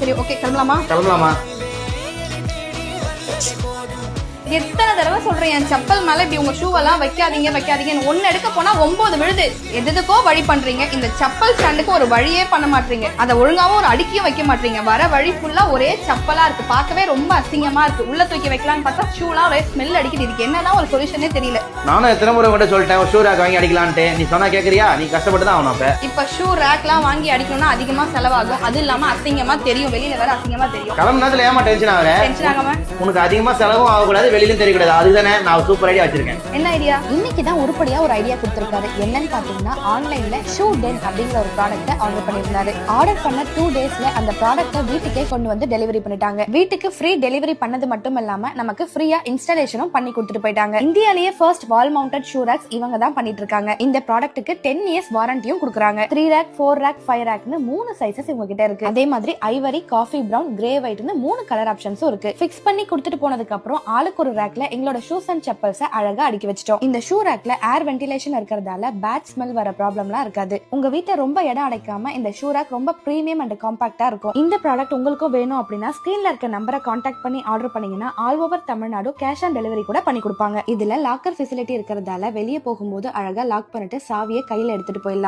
சரி ஓகே கிளம்பலாமா? எத்தனை தடவை சொல்றேன் என் செப்பல் மேல இப்படி உங்க ஷூவெல்லாம் வைக்காதீங்கன்னு. ஒன்னு எடுக்க போனா 9 விழுது. எதுக்கோ வழி பண்றீங்க. இந்த செப்பல் ஸ்டாண்டுக்கு ஒரு வழியே பண்ண மாட்டீங்க. அதை ஒழுங்காவும் ஒரு அடிக்கியும் வைக்க மாட்டீங்க. வர வழி ஃபுல்லா ஒரே செப்பலா இருக்கு. பார்க்கவே ரொம்ப அசிங்கமா இருக்கு. உள்ள தூக்கி வைக்கலாம்னு பார்த்தா ஷூலாம் ஒரே ஸ்மெல் அடிக்குது. இதுக்கு என்னதான் ஒரு சொல்யூஷனே தெரியல. நானும் எத்தனை முறை கூட சொல்லிட்டேன் ஷூ ரேக் வாங்கி அடிக்கலான்ட்டு. நீ சொன்னா கேக்குறியா? நீ கஷ்டப்பட்டு தான் ஆகணும். இப்ப ஷூ ரேக்லாம் வாங்கி அடிக்கணும்னா அதிகமா செலவாகும். அது இல்லாம அசிங்கமா தெரியும். வெளியில வேற அசிங்கமா தெரியும். கிளம்பு நேரத்துல ஏமா டென்ஷன் ஆகாம உனக்கு அதிகமா செலவும் ஆகக்கூடாது, வெளியிலும் தெரியக்கூடாது. அதுதானே நான் சூப்பர் ஐடியா வச்சிருக்கேன். என்ன ஐடியா? இன்னைக்கு தான் உருப்படியா ஒரு ஐடியா கொடுத்திருக்காரு. என்னன்னு பாத்தீங்கன்னா ஆன்லைன்ல ஷூ டென் அப்படிங்கிற ஒரு ப்ராடக்ட்டை ஆர்டர் பண்ணிருந்தாரு. ஆர்டர் பண்ண 2 டேஸ்ல அந்த ப்ராடக்ட்டை வீட்டுக்கே கொண்டு வந்து டெலிவரி பண்ணிட்டாங்க. வீட்டுக்கு ஃப்ரீ டெலிவரி பண்ணது மட்டும் இல்லாம நமக்கு ஃப்ரீயா இன்ஸ்டாலேஷனும் பண்ணி கொடுத்துட்டு போயிட்டாங்க. இந்தியாலேயே first wall mounted shoe racks இவங்க தான் பண்ணிட்டு இருக்காங்க. இந்த ப்ராடக்ட்டுக்கு 10 இயர்ஸ் வாரண்டியும் கொடுக்குறாங்க. 3 ரேக், 4 ரேக், 5 ரேக்னு 3 சைசஸ் இவங்க கிட்ட இருக்கு. அதே மாதிரி ஐவரி, காஃபி பிரவுன், கிரே ஒயிட்னு 3 கலர் ஆப்ஷன்ஸும் இருக்கு. ஃபிக்ஸ் பண்ணி கொடுத்துட்டு போனதுக்கு அப்புறம் ஆளுக்கு ஒரு ரேக்ல எங்களோட ஷூஸ் அண்ட் செப்பல்ஸ் அழகா அடுக்கி வச்சிட்டோம். இந்த ஷூ ரேக்ல ஏர் வென்டிலேஷன் இருக்கிறதால பேட் ஸ்மெல் வர ப்ராப்ளம்லாம் இருக்காது. உங்க வீட்டை ரொம்ப இடம் அடைக்காம இந்த ஷூ ரேக் ரொம்ப பிரீமியம் அண்ட் காம்பாக்டா இருக்கும். இந்த ப்ராடக்ட் உங்களுக்கும் வேணும் அப்படின்னா ஸ்கிரீன்ல இருக்க நம்பரை கான்டாக்ட் பண்ணி ஆர்டர் பண்ணீங்கன்னா all over Tamil Nadu cash on delivery கூட பண்ணி கொடுப்பாங்க. இதுல லாக்கர் ஃபெசிலிட்டி இருக்கிறதால வெளியே போகும்போது அழகா லாக் பண்ணிட்டு சாவியை கையில எடுத்துட்டு போயிடலாம்.